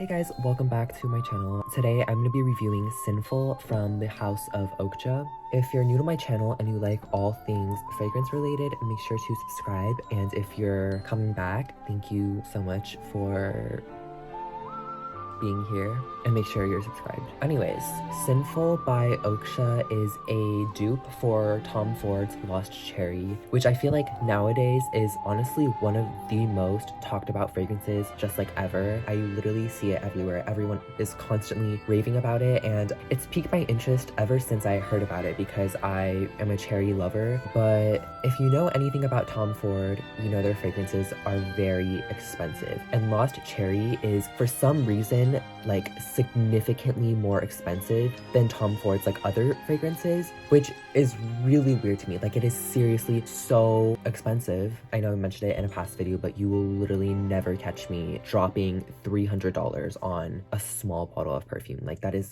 Hey guys, welcome back to my channel. Today I'm going to be reviewing Sinful from the house of Oakcha. If you're new to my channel and you like all things fragrance related, make sure to subscribe. And if you're coming back, thank you so much for being here, and make sure you're subscribed. Anyways, Sinful by Oakcha is a dupe for Tom Ford's Lost Cherry, which I feel like nowadays is honestly one of the most talked about fragrances just like ever. I literally see it everywhere. Everyone is constantly raving about it, and it's piqued my interest ever since I heard about it because I am a cherry lover. But if you know anything about Tom Ford, you know their fragrances are very expensive, and Lost Cherry is for some reason like significantly more expensive than Tom Ford's like other fragrances, which is really weird to me. Like, it is seriously so expensive. I know I mentioned it in a past video, but you will literally never catch me dropping $300 on a small bottle of perfume. Like, that is,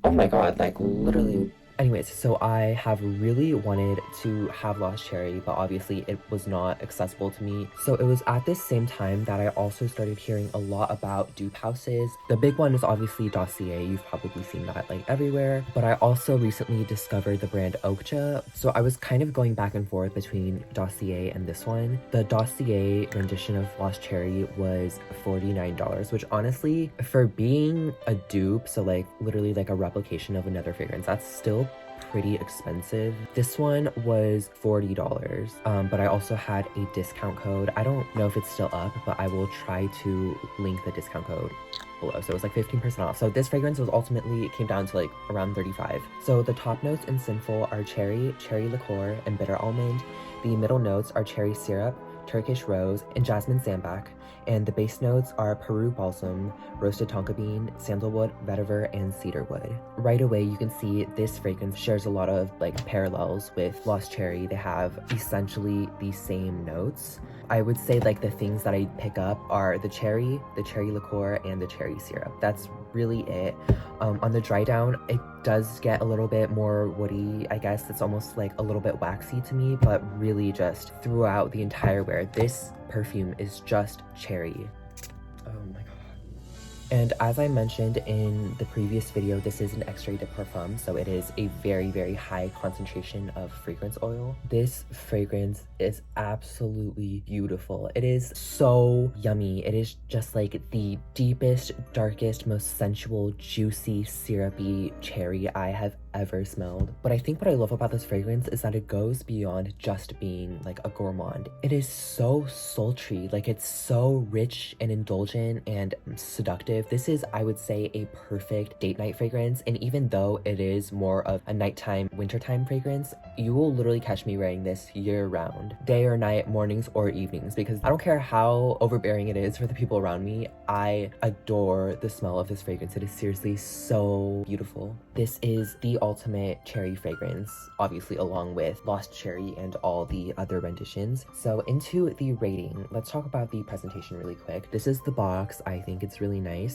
oh my god, like literally. Anyways, so I have really wanted to have Lost Cherry, but obviously it was not accessible to me. So it was at this same time that I also started hearing a lot about dupe houses. The big one is obviously Dossier. You've probably seen that like everywhere. But I also recently discovered the brand Oakcha. So I was kind of going back and forth between Dossier and this one. The Dossier rendition of Lost Cherry was $49, which honestly, for being a dupe, so like literally like a replication of another fragrance, that's still pretty expensive. This one was $40, but I also had a discount code. I don't know if it's still up, but I will try to link the discount code below. So it was like 15% off. So this fragrance was ultimately, it came down to like around $35. So the top notes in Sinful are cherry, cherry liqueur, and bitter almond. The middle notes are cherry syrup, Turkish rose, and jasmine sambac. And the base notes are Peru balsam, roasted tonka bean, sandalwood, vetiver, and cedarwood. Right away, you can see this fragrance shares a lot of like parallels with Lost Cherry. They have essentially the same notes. I would say like the things that I pick up are the cherry liqueur, and the cherry syrup. That's really it. On the dry down, it does get a little bit more woody, I guess. It's almost like a little bit waxy to me, but really just throughout the entire wear, this perfume is just cherry. Oh my god. And as I mentioned in the previous video, this is an extrait de parfum, so it is a very, very high concentration of fragrance oil. This fragrance is absolutely beautiful. It is so yummy. It is just like the deepest, darkest, most sensual, juicy, syrupy cherry I have ever smelled. But I think what I love about this fragrance is that it goes beyond just being like a gourmand. It is so sultry, like it's so rich and indulgent and seductive. This is, I would say, a perfect date night fragrance. And even though it is more of a nighttime, wintertime fragrance, you will literally catch me wearing this year round, day or night, mornings or evenings, because I don't care how overbearing it is for the people around me. I adore the smell of this fragrance. It is seriously so beautiful. This is the ultimate cherry fragrance, obviously, along with Lost Cherry and all the other renditions. So into the rating, let's talk about the presentation really quick. This is the box. I think it's really nice,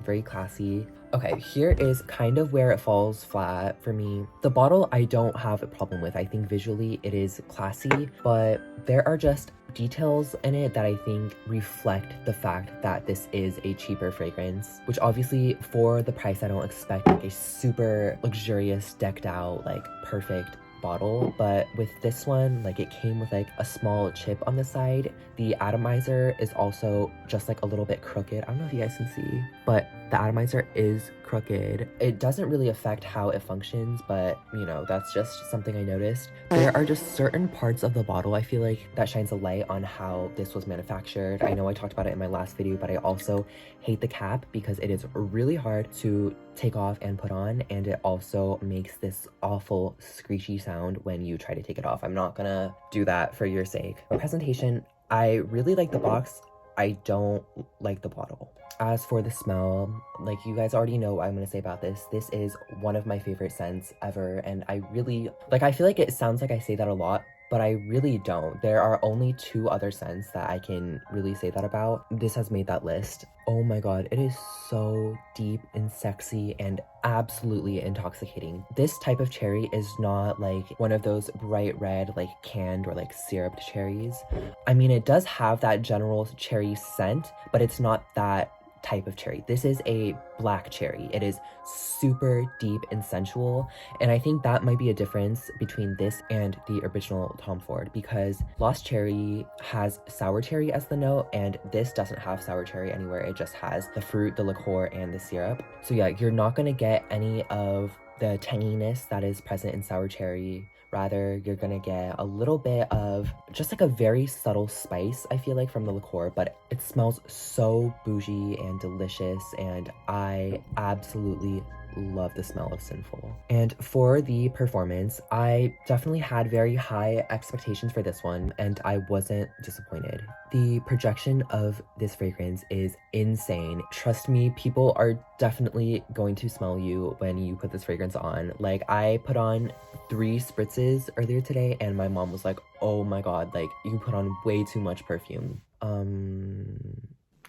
very classy. Okay, here is kind of where it falls flat for me. The bottle I don't have a problem with. I think visually it is classy, but there are just details in it that I think reflect the fact that this is a cheaper fragrance, which obviously for the price I don't expect like a super luxurious, decked out, like perfect bottle. But with this one, like, it came with like a small chip on the side. The atomizer is also just like a little bit crooked. I don't know if you guys can see, but the atomizer is crooked. It doesn't really affect how it functions, but you know, that's just something I noticed. There are just certain parts of the bottle I feel like that shines a light on how this was manufactured. I know I talked about it in my last video, but I also hate the cap because it is really hard to take off and put on, and it also makes this awful screechy sound when you try to take it off. I'm not gonna do that for your sake. For presentation, I really like the box. I don't like the bottle. As for the smell, like, you guys already know what I'm gonna say about this. This is one of my favorite scents ever, and I really, like, I feel like it sounds like I say that a lot, but I really don't. There are only 2 other scents that I can really say that about. This has made that list. Oh my god, it is so deep and sexy and absolutely intoxicating. This type of cherry is not like one of those bright red, like canned or like syruped cherries. I mean, it does have that general cherry scent, but it's not that type of cherry. This is a black cherry. It is super deep and sensual, and I think that might be a difference between this and the original Tom Ford, because Lost Cherry has sour cherry as the note, and this doesn't have sour cherry anywhere. It just has the fruit, the liqueur, and the syrup. So yeah, you're not gonna get any of the tanginess that is present in sour cherry. Rather, you're gonna get a little bit of just like a very subtle spice, I feel like, from the liqueur, but it smells so bougie and delicious, and I absolutely love the smell of Sinful. And for the performance, I definitely had very high expectations for this one, and I wasn't disappointed. The projection of this fragrance is insane. Trust me, people are definitely going to smell you when you put this fragrance on. Like, I put on 3 spritzes earlier today, and my mom was like, oh my god, like, you put on way too much perfume.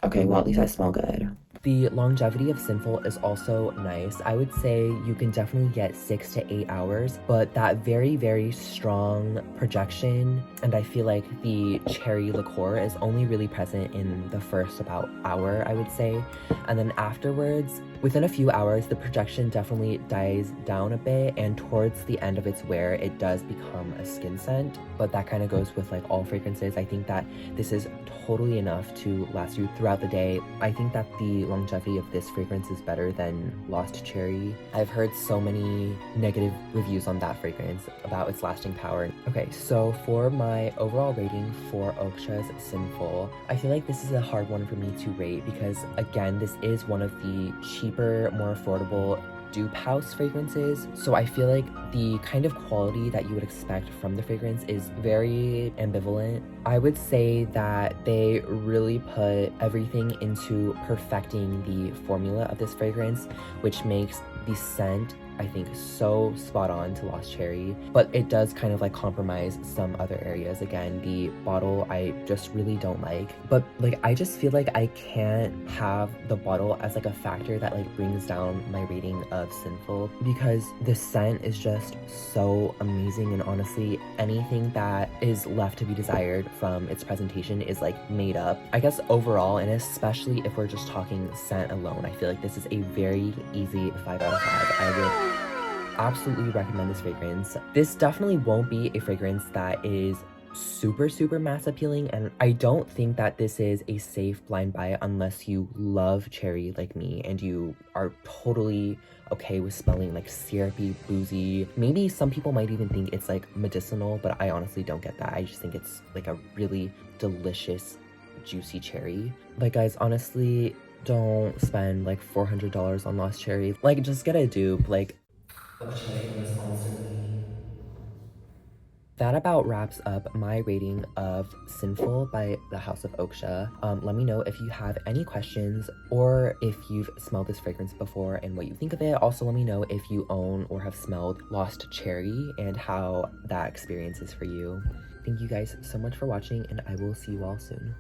Okay, well, at least I smell good. The longevity of Sinful is also nice. I would say you can definitely get 6 to 8 hours, but that very, very strong projection, and I feel like the cherry liqueur is only really present in the first about hour, I would say. And then afterwards, within a few hours, the projection definitely dies down a bit, and towards the end of its wear, it does become a skin scent. But that kind of goes with like all fragrances. I think that this is totally enough to last you throughout the day. I think that the longevity of this fragrance is better than Lost Cherry. I've heard so many negative reviews on that fragrance about its lasting power. Okay, so for my overall rating for Oakcha's Sinful, I feel like this is a hard one for me to rate because, again, this is one of the cheaper, more affordable dupe house fragrances, so I feel like the kind of quality that you would expect from the fragrance is very ambivalent. I would say that they really put everything into perfecting the formula of this fragrance, which makes the scent, I think, so spot on to Lost Cherry, but it does kind of like compromise some other areas. Again, the bottle I just really don't like, but like I just feel like I can't have the bottle as like a factor that like brings down my rating of Sinful, because the scent is just so amazing, and honestly anything that is left to be desired from its presentation is like made up. I guess overall, and especially if we're just talking scent alone, I feel like this is a very easy 5 out of 5. I would absolutely recommend this fragrance. This definitely won't be a fragrance that is super mass appealing, and I don't think that this is a safe blind buy unless you love cherry like me and you are totally okay with smelling like syrupy, boozy. Maybe some people might even think it's like medicinal, but I honestly don't get that. I just think it's like a really delicious, juicy cherry. Like, guys, honestly, don't spend like $400 on Lost Cherry. Like, just get a dupe. Like, Oakcha, you wanna sponsor me? That about wraps up my rating of Sinful by the House of Oakcha. Let me know if you have any questions or if you've smelled this fragrance before and what you think of it. Also, let me know if you own or have smelled Lost Cherry and how that experience is for you. Thank you guys so much for watching, and I will see you all soon.